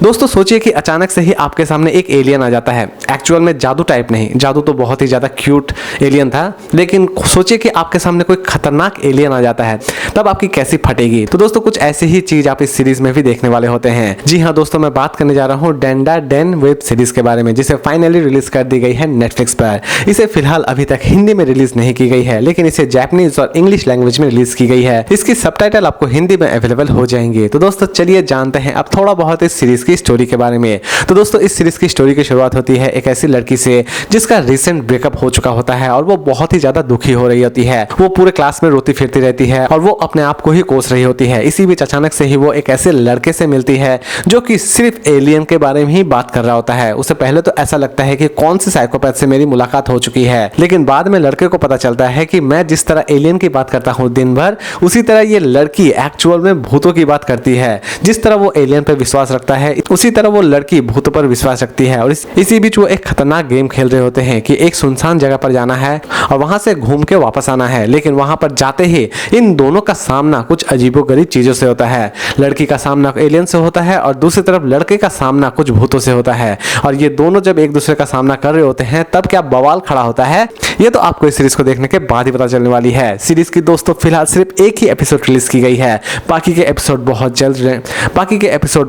दोस्तों सोचिए कि अचानक से ही आपके सामने एक एलियन आ जाता है। एक्चुअल में जादू टाइप नहीं, जादू तो बहुत ही ज़्यादा क्यूट एलियन था, लेकिन सोचिए कि आपके सामने कोई खतरनाक एलियन आ जाता है, तब आपकी कैसी फटेगी। तो दोस्तों कुछ ऐसी ही चीज़ आप इस सीरीज में भी देखने वाले होते हैं। जी हाँ दोस्तों, मैं बात करने जा रहा हूँ डेंडा डेन वेब सीरीज के बारे में, जिसे फाइनली रिलीज कर दी गई है नेटफ्लिक्स पर। इसे फिलहाल अभी तक हिंदी में रिलीज नहीं की गई है, लेकिन इसे जापानीज और इंग्लिश लैंग्वेज में रिलीज की गई है। इसकी सबटाइटल आपको हिंदी में अवेलेबल हो जाएंगे। तो दोस्तों चलिए जानते हैं अब थोड़ा बहुत इस सीरीज की स्टोरी के बारे में। तो दोस्तों इस सीरीज की स्टोरी की शुरुआत होती है एक ऐसी लड़की से जिसका रिसेंट ब्रेकअप हो चुका होता है और वो बहुत ही ज्यादा दुखी हो रही होती है। वो पूरे क्लास में रोती फिरती रहती है और वो अपने आप को ही कोस रही होती है। इसी बीच अचानक से ही वो एक ऐसे लड़के से मिलती है जो कि सिर्फ एलियन के बारे में ही बात कर रहा होता है। उसे पहले तो ऐसा लगता है कि कौन से साइकोपैथ से मेरी मुलाकात हो चुकी है, लेकिन बाद में लड़के को पता चलता है कि मैं जिस तरह एलियन की बात करता हूँ दिन भर, उसी तरह ये लड़की एक्चुअल में भूतों की बात करती है। जिस तरह वो एलियन पर विश्वास रखता है, उसी तरह वो लड़की भूतों पर विश्वास रखती है। और इसी बीच वो एक खतरनाक गेम खेल रहे होते हैं कि एक सुनसान जगह पर जाना है और वहां से घूम के वापस आना है। लेकिन वहां पर जाते ही इन दोनों का सामना कुछ अजीबोगरीब चीजों से होता है। लड़की का सामना एलियन से होता है और दूसरी तरफ लड़के का सामना कुछ भूतों से होता है। और ये दोनों जब एक दूसरे का सामना कर रहे होते हैं तब क्या बवाल खड़ा होता है, ये तो आपको इस सीरीज को देखने के बाद ही पता चलने वाली है। सीरीज की दोस्तों फिलहाल सिर्फ एक ही एपिसोड रिलीज की गई है, बाकी के एपिसोड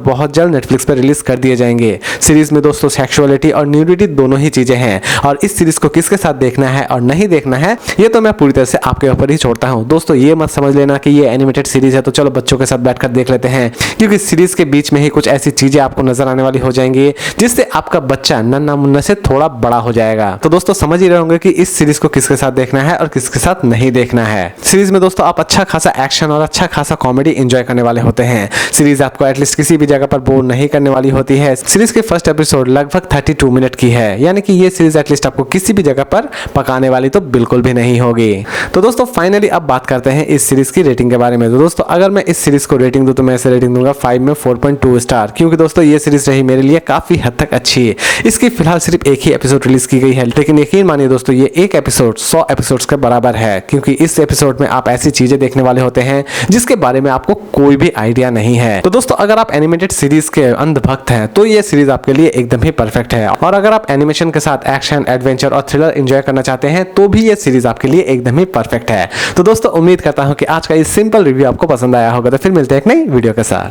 बहुत जल्द नेटफ्लिक्स पर रिलीज कर दिए जाएंगे। सीरीज में दोस्तों सेक्सुअलिटी और न्यूडिटी दोनों ही चीजें हैं, और इस सीरीज को किसके साथ देखना है और नहीं देखना है ये तो मैं पूरी तरह से आपके ऊपर ही छोड़ता हूं। दोस्तों ये मत समझ लेना कि ये एनिमेटेड सीरीज है तो चलो बच्चों के साथ बैठकर देख लेते हैं, क्योंकि सीरीज के बीच में ही कुछ ऐसी चीजें आपको नजर आने वाली हो जाएंगी जिससे आपका बच्चा नन्ना मुन्ना से थोड़ा बड़ा हो जाएगा। तो दोस्तों समझ ही रहे होंगे कि इस सीरीज को किसके साथ देखना है और किसके साथ नहीं देखना है। सीरीज में दोस्तों आप अच्छा खासा एक्शन और अच्छा खासा कॉमेडी एंजॉय करने वाले होते हैं। सीरीज आपको एटलीस्ट किसी भी जगह पर बोर नहीं करने वाली होती है। सीरीज के फर्स्ट एपिसोड लगभग 32 मिनट की है, यानी कि ये सीरीज एटलीस्ट आपको किसी भी जगह पर पकाने वाली तो बिल्कुल भी नहीं होगी। तो दोस्तों फाइनली अब बात करते हैं इस सीरीज की रेटिंग के बारे में। तो दोस्तों अगर मैं इस सीरीज को रेटिंग दूं तो मैं इसे रेटिंग दूंगा 5 में 4.2 स्टार, क्योंकि दोस्तों ये सीरीज रही मेरे लिए काफी हद तक अच्छी है। इसकी फिलहाल सिर्फ एक ही एपिसोड रिलीज की गई है, लेकिन यकीन मानिए दोस्तों ये एक एपिसोड 100 एपिसोड्स के बराबर है, क्योंकि इस एपिसोड में आप ऐसी चीजें देखने वाले होते हैं जिसके बारे में आपको कोई भी आइडिया नहीं है। तो दोस्तों अगर आप एनिमेटेड सीरीज के अंधभक्त हैं तो ये सीरीज आपके लिए एकदम ही परफेक्ट है, और अगर आप एनिमेशन के साथ एक्शन, एडवेंचर और थ्रिलर एंजॉय करना चाहते हैं तो भी ये सीरीज आपके लिए एकदम ही परफेक्ट है। तो दोस्तों उम्मीद करता हूं कि आज का ये सिंपल रिव्यू आपको पसंद आया होगा। तो फिर मिलते हैं एक नई वीडियो के साथ।